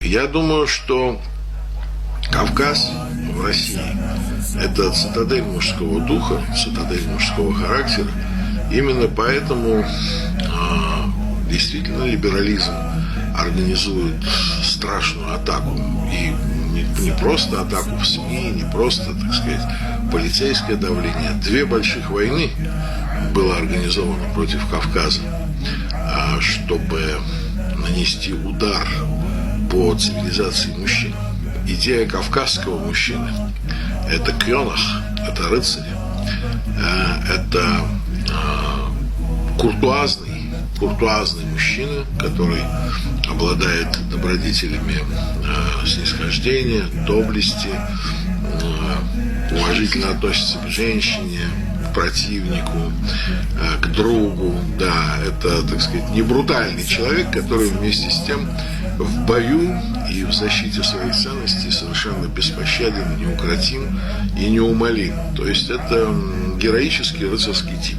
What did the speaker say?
Я думаю, что Кавказ в России – это цитадель мужского духа, цитадель мужского характера. Именно поэтому действительно либерализм организует страшную атаку. И не просто атаку в СМИ, не просто, так сказать, полицейское давление. 2 больших войны было организовано против Кавказа, чтобы нанести удар по цивилизации мужчин. Идея кавказского мужчины – это кёнах, это рыцарь, это куртуазный мужчина, который обладает добродетелями снисхождения, доблести, уважительно относится к женщине, к противнику, к другу. Да, это, так сказать, не брутальный человек, который вместе с тем в бою и в защите своих ценностей совершенно беспощаден, неукротим и неумолим. То есть это героический рыцарский тип.